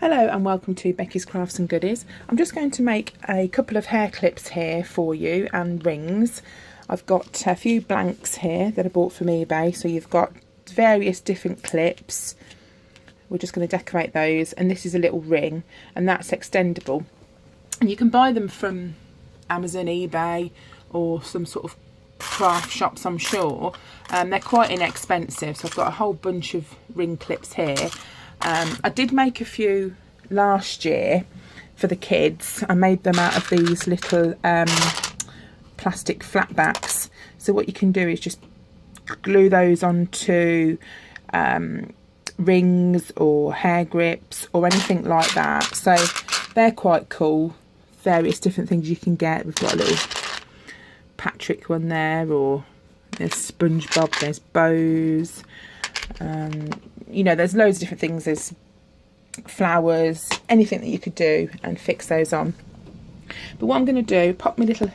Hello and welcome to Becky's Crafts and Goodies. I'm just going to make a couple of hair clips here for you and rings. I've got a few blanks here that I bought from eBay, so you've got various different clips. We're just going to decorate those, and this is a little ring and that's extendable. And you can buy them from Amazon, eBay or some sort of craft shops, I'm sure. They're quite inexpensive, so I've got a whole bunch of ring clips here. I did make a few last year for the kids. I made them out of these little plastic flatbacks. So what you can do is just glue those onto rings or hair grips or anything like that. So they're quite cool. Various different things you can get. We've got a little Patrick one there, or there's SpongeBob, there's bows. You know, there's loads of different things. There's flowers, anything that you could do and fix those on. But what I'm going to do, pop my little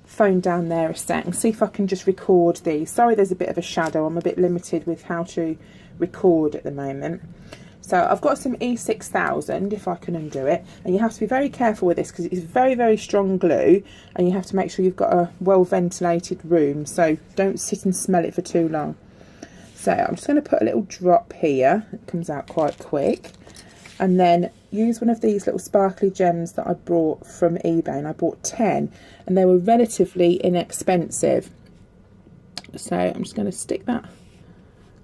phone down there a sec and see if I can just record these. Sorry, there's a bit of a shadow. I'm a bit limited with how to record at the moment. So I've got some E6000, if I can undo it. And you have to be very careful with this because it's very, very strong glue. And you have to make sure you've got a well-ventilated room. So don't sit and smell it for too long. So I'm just going to put a little drop here. It comes out quite quick. And then use one of these little sparkly gems that I brought from eBay. And I bought 10. And they were relatively inexpensive. So I'm just going to stick that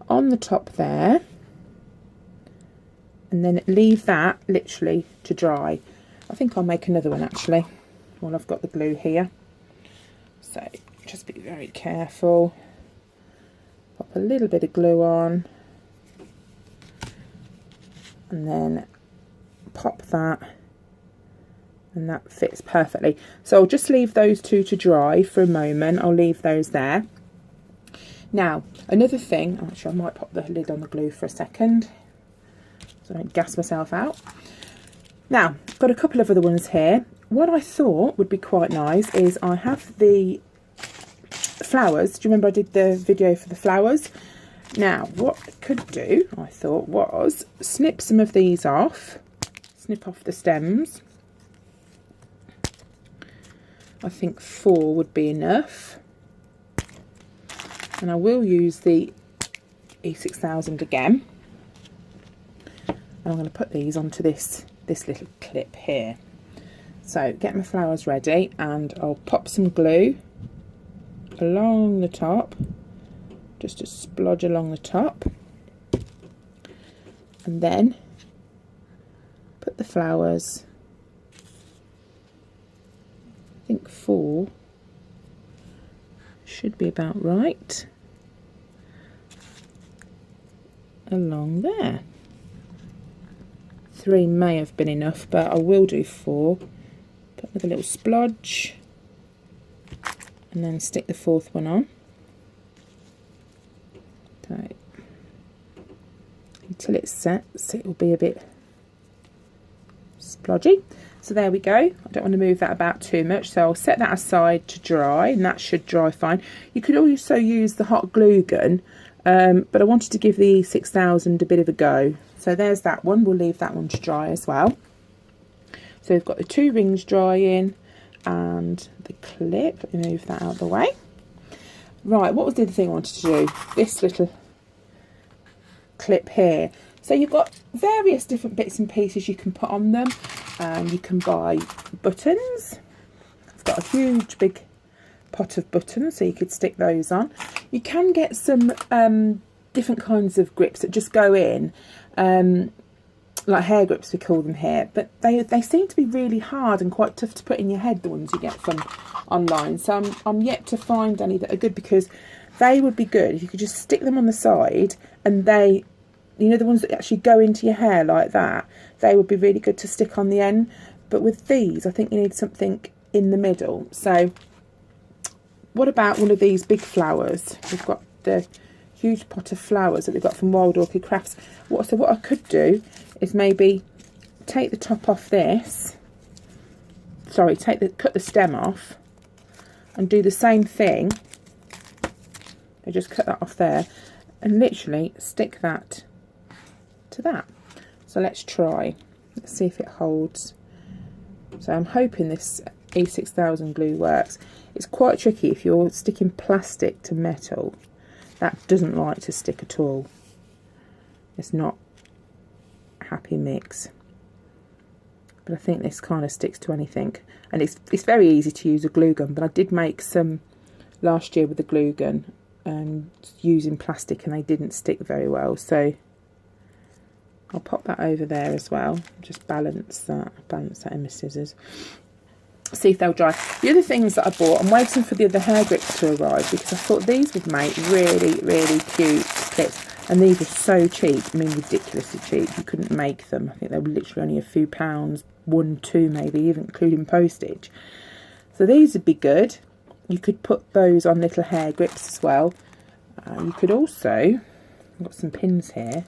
on the top there. And then leave that literally to dry. I think I'll make another one actually while I've got the glue here. So just be very careful. Pop a little bit of glue on and then pop that, and that fits perfectly. So I'll just leave those two to dry for a moment. I'll leave those there. Now another thing, actually I might pop the lid on the glue for a second so I don't gas myself out. Now I've got a couple of other ones here. What I thought would be quite nice is I have the flowers. Do you remember I did the video for the flowers? Now what I could do, I thought, was snip some of these off, snip off the stems. I think 4 would be enough, and I will use the E6000 again, and I'm going to put these onto this little clip here. So get my flowers ready, and I'll pop some glue along the top, just a splodge along the top, and then put the flowers, I think 4 should be about right, along there. 3 may have been enough, but I will do 4. Put with a little splodge and then stick the 4th one on. So, until it sets, it will be a bit splodgy. So there we go. I don't want to move that about too much, so I'll set that aside to dry, and that should dry fine. You could also use the hot glue gun, but I wanted to give the E6000 a bit of a go. So there's that one. We'll leave that one to dry as well. So we've got the 2 rings drying and the clip. Let me move that out of the way. Right, what was the other thing I wanted to do? This little clip here. So you've got various different bits and pieces you can put on them. You can buy buttons. I've got a huge big pot of buttons, so you could stick those on. You can get some different kinds of grips that just go in, like hair grips we call them here, but they seem to be really hard and quite tough to put in your head, the ones you get from online. So I'm yet to find any that are good, because they would be good if you could just stick them on the side, and they, you know, the ones that actually go into your hair like that, they would be really good to stick on the end. But with these, I think you need something in the middle. So what about one of these big flowers? We've got the huge pot of flowers that we got from Wild Orchid Crafts. So what I could do is maybe take the top off this, sorry, cut the stem off, and do the same thing. I just cut that off there and literally stick that to that. So let's try. Let's see if it holds. So I'm hoping this E6000 glue works. It's quite tricky if you're sticking plastic to metal. That doesn't like to stick at all. It's not a happy mix. But I think this kind of sticks to anything. And it's very easy to use a glue gun, but I did make some last year with a glue gun using plastic, and they didn't stick very well. So I'll pop that over there as well. Just balance that in my scissors. See if they'll dry. The other things that I bought, I'm waiting for the other hair grips to arrive because I thought these would make really, really cute clips. And these are so cheap. I mean, ridiculously cheap. You couldn't make them. I think they were literally only a few pounds, 1, 2 maybe, even including postage. So these would be good. You could put those on little hair grips as well. You could also, I've got some pins here.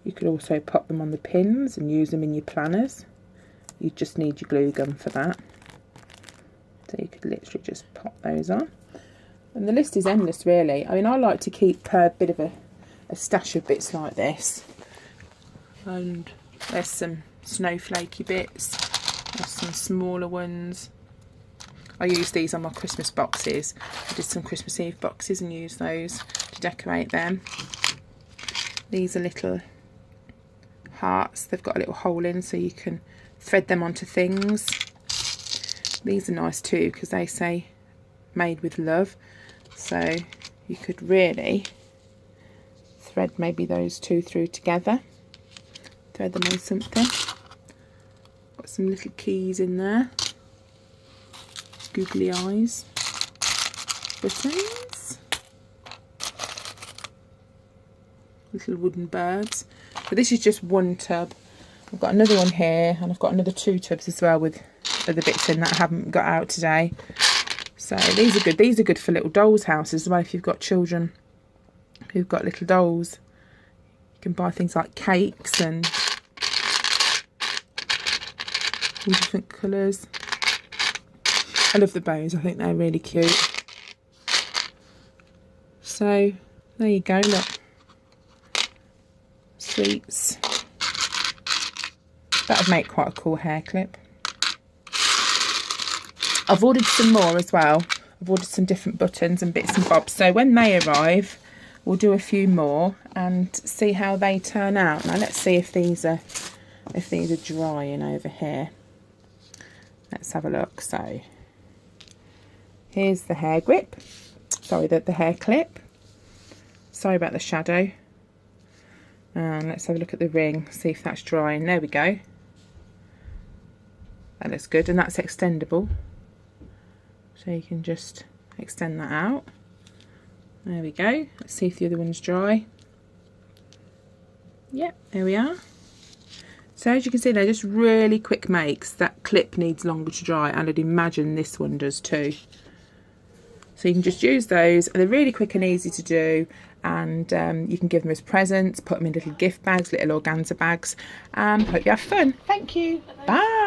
You could also pop them on the pins and use them in your planners. You just need your glue gun for that. So you could literally just pop those on. And the list is endless, really. I mean, I like to keep a bit of a stash of bits like this. And there's some snowflakey bits. There's some smaller ones. I use these on my Christmas boxes. I did some Christmas Eve boxes and used those to decorate them. These are little hearts. They've got a little hole in so you can thread them onto things. These are nice too because they say made with love. So you could really thread maybe those two through together. Thread them on something. Got some little keys in there. Googly eyes. Buttons. Little wooden birds. But this is just one tub. I've got another one here, and I've got another 2 tubs as well with other bits in that I haven't got out today. So these are good. These are good for little dolls' houses as well. If you've got children who've got little dolls, you can buy things like cakes and all different colours. I love the bows. I think they're really cute. So there you go. Look, sweets. That would make quite a cool hair clip. I've ordered some more as well. I've ordered some different buttons and bits and bobs. So when they arrive, we'll do a few more and see how they turn out. Now let's see if these are drying over here. Let's have a look. So here's the hair grip. Sorry, the hair clip. Sorry about the shadow. And let's have a look at the ring. See if that's drying. There we go. That looks good, and that's extendable. So you can just extend that out. There we go. Let's see if the other one's dry. Yep, there we are. So as you can see, they're just really quick makes. That clip needs longer to dry, and I'd imagine this one does too. So you can just use those. They're really quick and easy to do, and you can give them as presents, put them in little gift bags, little organza bags. Hope you have fun. Thank you. Bye.